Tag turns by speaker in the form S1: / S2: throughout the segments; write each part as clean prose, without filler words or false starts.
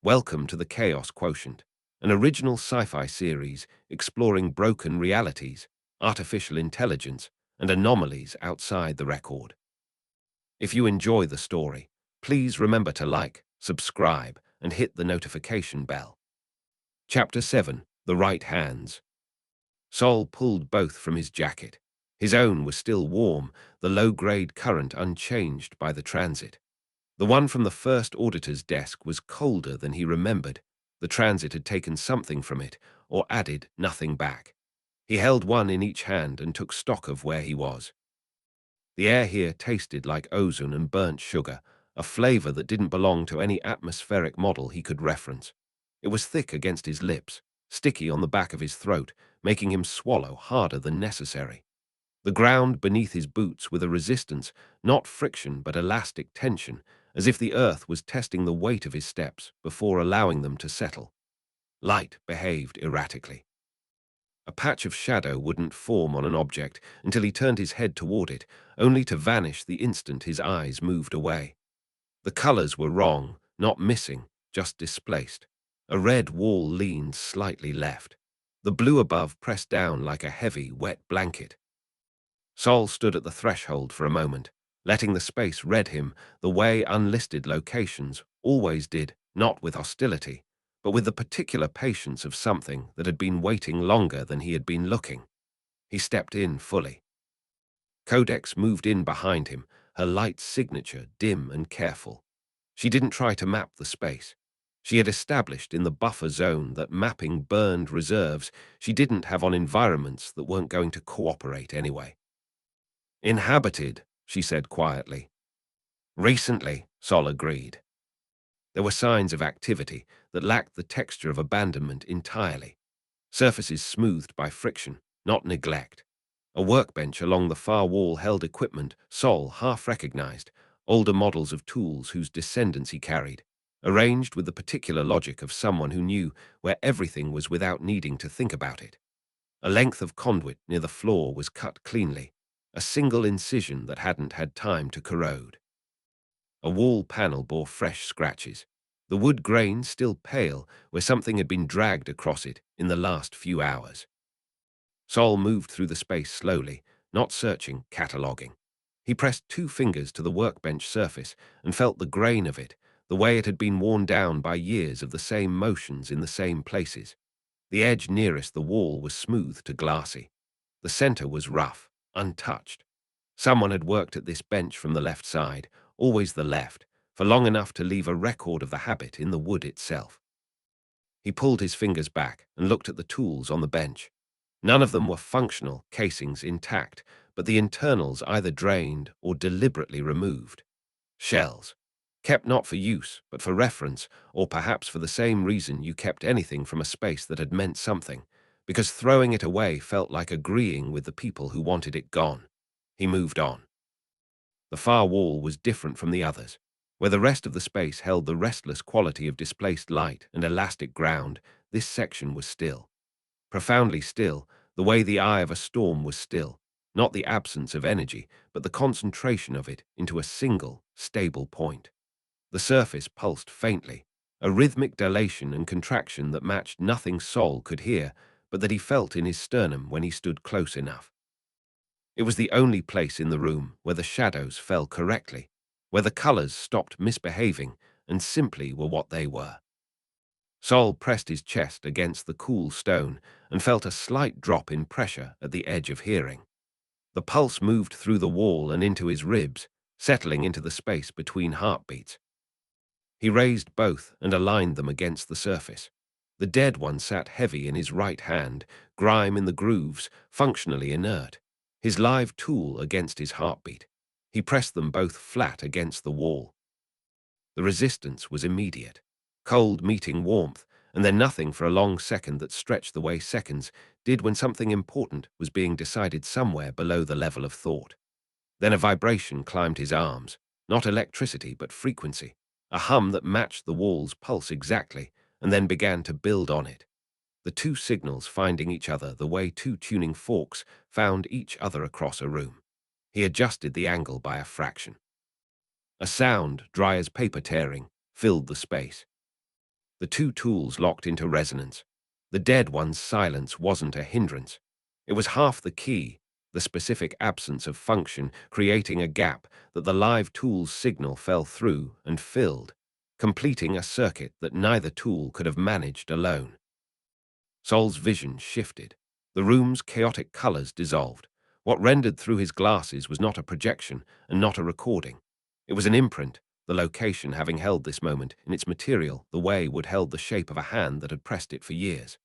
S1: Welcome to the Chaos Quotient, an original sci-fi series exploring broken realities, artificial intelligence, and anomalies outside the record. If you enjoy the story, please remember to like, subscribe, and hit the notification bell. Chapter 7: The Right Hands. Sol pulled both from his jacket. His own was still warm, the low-grade current unchanged by the transit. The one from the first auditor's desk was colder than he remembered. The transit had taken something from it, or added nothing back. He held one in each hand and took stock of where he was. The air here tasted like ozone and burnt sugar, a flavor that didn't belong to any atmospheric model he could reference. It was thick against his lips, sticky on the back of his throat, making him swallow harder than necessary. The ground beneath his boots with a resistance, not friction but elastic tension, as if the earth was testing the weight of his steps before allowing them to settle. Light behaved erratically. A patch of shadow wouldn't form on an object until he turned his head toward it, only to vanish the instant his eyes moved away. The colors were wrong, not missing, just displaced. A red wall leaned slightly left. The blue above pressed down like a heavy, wet blanket. Sol stood at the threshold for a moment, letting the space read him the way unlisted locations always did, not with hostility, but with the particular patience of something that had been waiting longer than he had been looking. He stepped in fully. Codex moved in behind him, her light signature dim and careful. She didn't try to map the space. She had established in the buffer zone that mapping burned reserves she didn't have on environments that weren't going to cooperate anyway. Inhabited, she said quietly. Recently, Sol agreed. There were signs of activity that lacked the texture of abandonment entirely. Surfaces smoothed by friction, not neglect. A workbench along the far wall held equipment Sol half recognized, older models of tools whose descendants he carried, arranged with the particular logic of someone who knew where everything was without needing to think about it. A length of conduit near the floor was cut cleanly, a single incision that hadn't had time to corrode. A wall panel bore fresh scratches, the wood grain still pale where something had been dragged across it in the last few hours. Sol moved through the space slowly, not searching, cataloging. He pressed 2 fingers to the workbench surface and felt the grain of it, the way it had been worn down by years of the same motions in the same places. The edge nearest the wall was smooth to glassy. The center was rough, untouched. Someone had worked at this bench from the left side, always the left, for long enough to leave a record of the habit in the wood itself. He pulled his fingers back and looked at the tools on the bench. None of them were functional, casings intact, but the internals either drained or deliberately removed. Shells, kept not for use, but for reference, or perhaps for the same reason you kept anything from a space that had meant something, because throwing it away felt like agreeing with the people who wanted it gone. He moved on. The far wall was different from the others. Where the rest of the space held the restless quality of displaced light and elastic ground, this section was still. Profoundly still, the way the eye of a storm was still, not the absence of energy, but the concentration of it into a single, stable point. The surface pulsed faintly, a rhythmic dilation and contraction that matched nothing Sol could hear, but that he felt in his sternum when he stood close enough. It was the only place in the room where the shadows fell correctly, where the colors stopped misbehaving and simply were what they were. Sol pressed his chest against the cool stone and felt a slight drop in pressure at the edge of hearing. The pulse moved through the wall and into his ribs, settling into the space between heartbeats. He raised both and aligned them against the surface. The dead one sat heavy in his right hand, grime in the grooves, functionally inert, his live tool against his heartbeat. He pressed them both flat against the wall. The resistance was immediate. Cold meeting warmth, and then nothing for a long second that stretched the way seconds did when something important was being decided somewhere below the level of thought. Then a vibration climbed his arms, not electricity but frequency, a hum that matched the wall's pulse exactly, and then began to build on it. The 2 signals finding each other the way 2 tuning forks found each other across a room. He adjusted the angle by a fraction. A sound, dry as paper tearing, filled the space. The two tools locked into resonance. The dead one's silence wasn't a hindrance. It was half the key, the specific absence of function, creating a gap that the live tool's signal fell through and filled, completing a circuit that neither tool could have managed alone. Sol's vision shifted. The room's chaotic colors dissolved. What rendered through his glasses was not a projection and not a recording. It was an imprint, the location having held this moment in its material the way would held the shape of a hand that had pressed it for years.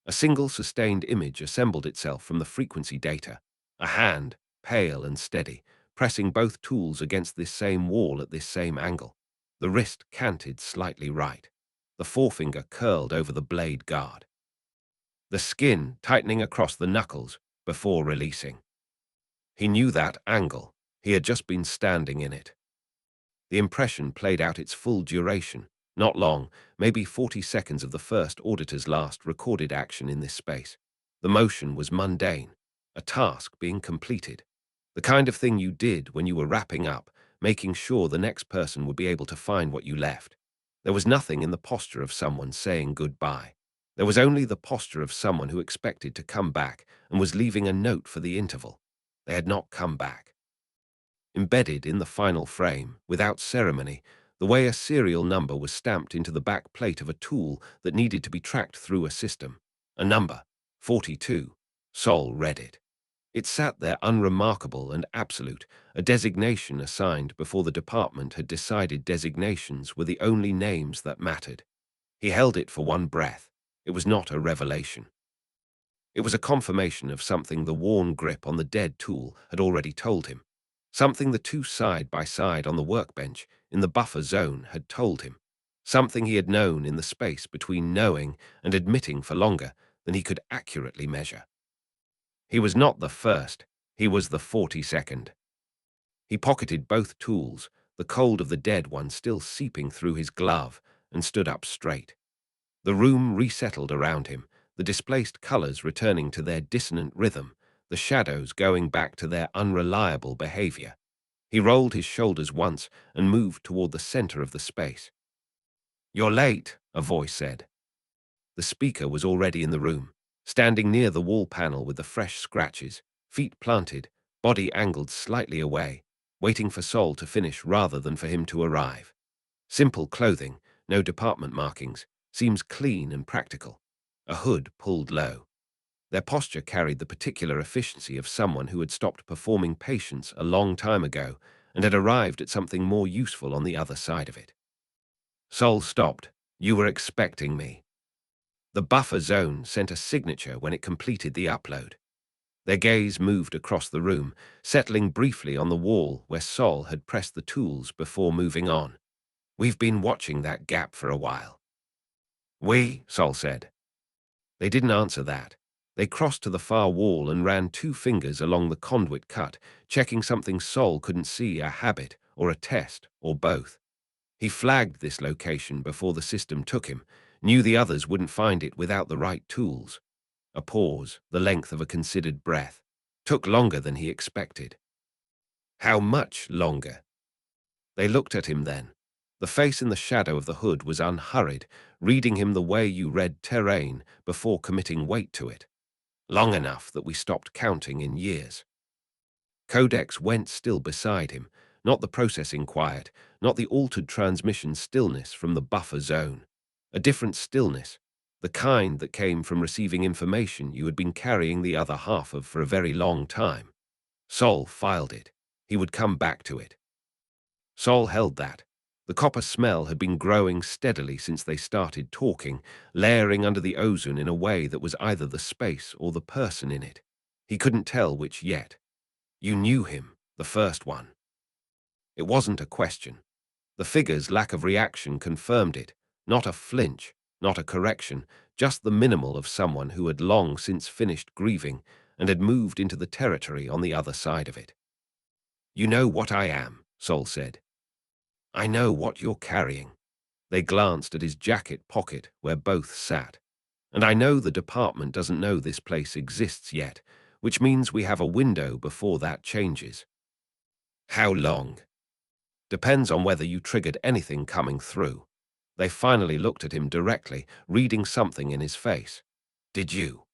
S1: A single sustained image assembled itself from the frequency data. A hand, pale and steady, pressing both tools against this same wall at this same angle. The wrist canted slightly right. The forefinger curled over the blade guard. The skin tightening across the knuckles before releasing. He knew that angle. He had just been standing in it. The impression played out its full duration. Not long, maybe 40 seconds of the first Auditor's last recorded action in this space. The motion was mundane, a task being completed. The kind of thing you did when you were wrapping up, making sure the next person would be able to find what you left. There was nothing in the posture of someone saying goodbye. There was only the posture of someone who expected to come back and was leaving a note for the interval. They had not come back. Embedded in the final frame, without ceremony, the way a serial number was stamped into the back plate of a tool that needed to be tracked through a system. A number, 42. Sol read it. It sat there unremarkable and absolute, a designation assigned before the department had decided designations were the only names that mattered. He held it for one breath. It was not a revelation. It was a confirmation of something the worn grip on the dead tool had already told him. Something the two side by side on the workbench in the buffer zone had told him. Something he had known in the space between knowing and admitting for longer than he could accurately measure. He was not the first, he was the 42nd. He pocketed both tools, the cold of the dead one still seeping through his glove, and stood up straight. The room resettled around him, the displaced colors returning to their dissonant rhythm, the shadows going back to their unreliable behavior. He rolled his shoulders once and moved toward the center of the space. "You're late," a voice said. The speaker was already in the room, standing near the wall panel with the fresh scratches, feet planted, body angled slightly away, waiting for Sol to finish rather than for him to arrive. Simple clothing, no department markings, seems clean and practical. A hood pulled low. Their posture carried the particular efficiency of someone who had stopped performing patience a long time ago and had arrived at something more useful on the other side of it. Sol stopped. "You were expecting me." The buffer zone sent a signature when it completed the upload. Their gaze moved across the room, settling briefly on the wall where Sol had pressed the tools before moving on. "We've been watching that gap for a while." "We?" Sol said. They didn't answer that. They crossed to the far wall and ran 2 fingers along the conduit cut, checking something Sol couldn't see, a habit or a test or both. He flagged this location before the system took him, knew the others wouldn't find it without the right tools. A pause, the length of a considered breath. Took longer than he expected. How much longer? They looked at him then. The face in the shadow of the hood was unhurried, reading him the way you read terrain before committing weight to it. Long enough that we stopped counting in years. Codex went still beside him, not the processing quiet, not the altered transmission stillness from the buffer zone. A different stillness, the kind that came from receiving information you had been carrying the other half of for a very long time. Sol filed it. He would come back to it. Sol held that. The copper smell had been growing steadily since they started talking, layering under the ozone in a way that was either the space or the person in it. He couldn't tell which yet. You knew him, the first one. It wasn't a question. The figure's lack of reaction confirmed it. Not a flinch, not a correction, just the minimal of someone who had long since finished grieving and had moved into the territory on the other side of it. "You know what I am," Sol said. "I know what you're carrying." They glanced at his jacket pocket where both sat. "And I know the department doesn't know this place exists yet, which means we have a window before that changes." "How long?" "Depends on whether you triggered anything coming through." They finally looked at him directly, reading something in his face. Did you?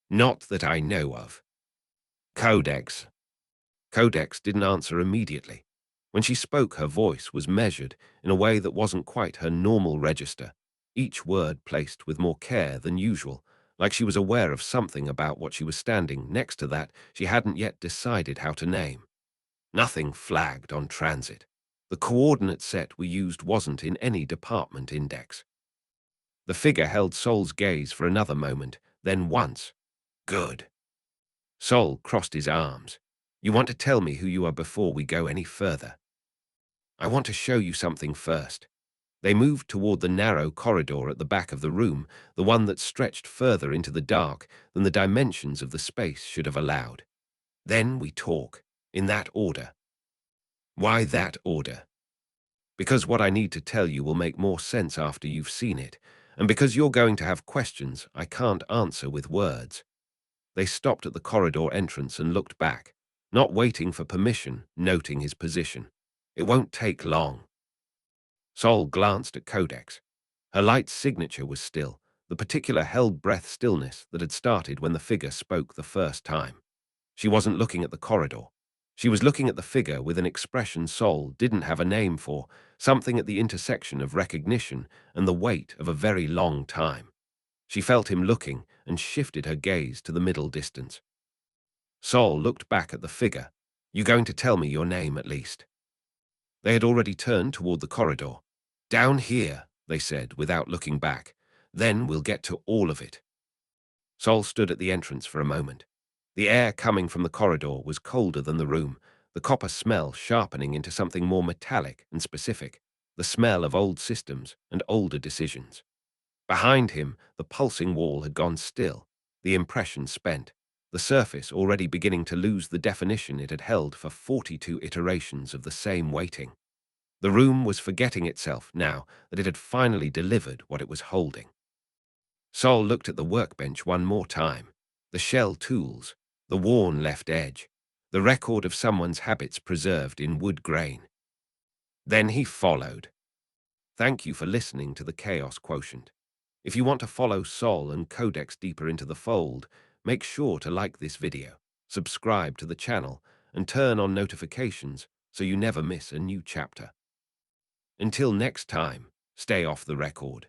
S1: Not that I know of. Codex. Codex didn't answer immediately. When she spoke, her voice was measured in a way that wasn't quite her normal register, each word placed with more care than usual, like she was aware of something about what she was standing next to that she hadn't yet decided how to name. Nothing flagged on transit. The coordinate set we used wasn't in any department index. The figure held Sol's gaze for another moment, then once. Good. Sol crossed his arms. You want to tell me who you are before we go any further? I want to show you something first. They moved toward the narrow corridor at the back of the room, the one that stretched further into the dark than the dimensions of the space should have allowed. Then we talk, in that order. Why that order? Because what I need to tell you will make more sense after you've seen it, and because you're going to have questions I can't answer with words. They stopped at the corridor entrance and looked back, not waiting for permission, noting his position. It won't take long. Sol glanced at Codex. Her light signature was still, the particular held-breath stillness that had started when the figure spoke the first time. She wasn't looking at the corridor. She was looking at the figure with an expression Sol didn't have a name for, something at the intersection of recognition and the weight of a very long time. She felt him looking and shifted her gaze to the middle distance. Sol looked back at the figure. You going to tell me your name at least? They had already turned toward the corridor. Down here, they said without looking back. Then we'll get to all of it. Sol stood at the entrance for a moment. The air coming from the corridor was colder than the room, the copper smell sharpening into something more metallic and specific, the smell of old systems and older decisions. Behind him, the pulsing wall had gone still, the impression spent, the surface already beginning to lose the definition it had held for 42 iterations of the same waiting. The room was forgetting itself now that it had finally delivered what it was holding. Sol looked at the workbench one more time, the shell tools, the worn left edge, the record of someone's habits preserved in wood grain. Then he followed. Thank you for listening to the Chaos Quotient. If you want to follow Sol and Codex deeper into the fold, make sure to like this video, subscribe to the channel, and turn on notifications so you never miss a new chapter. Until next time, stay off the record.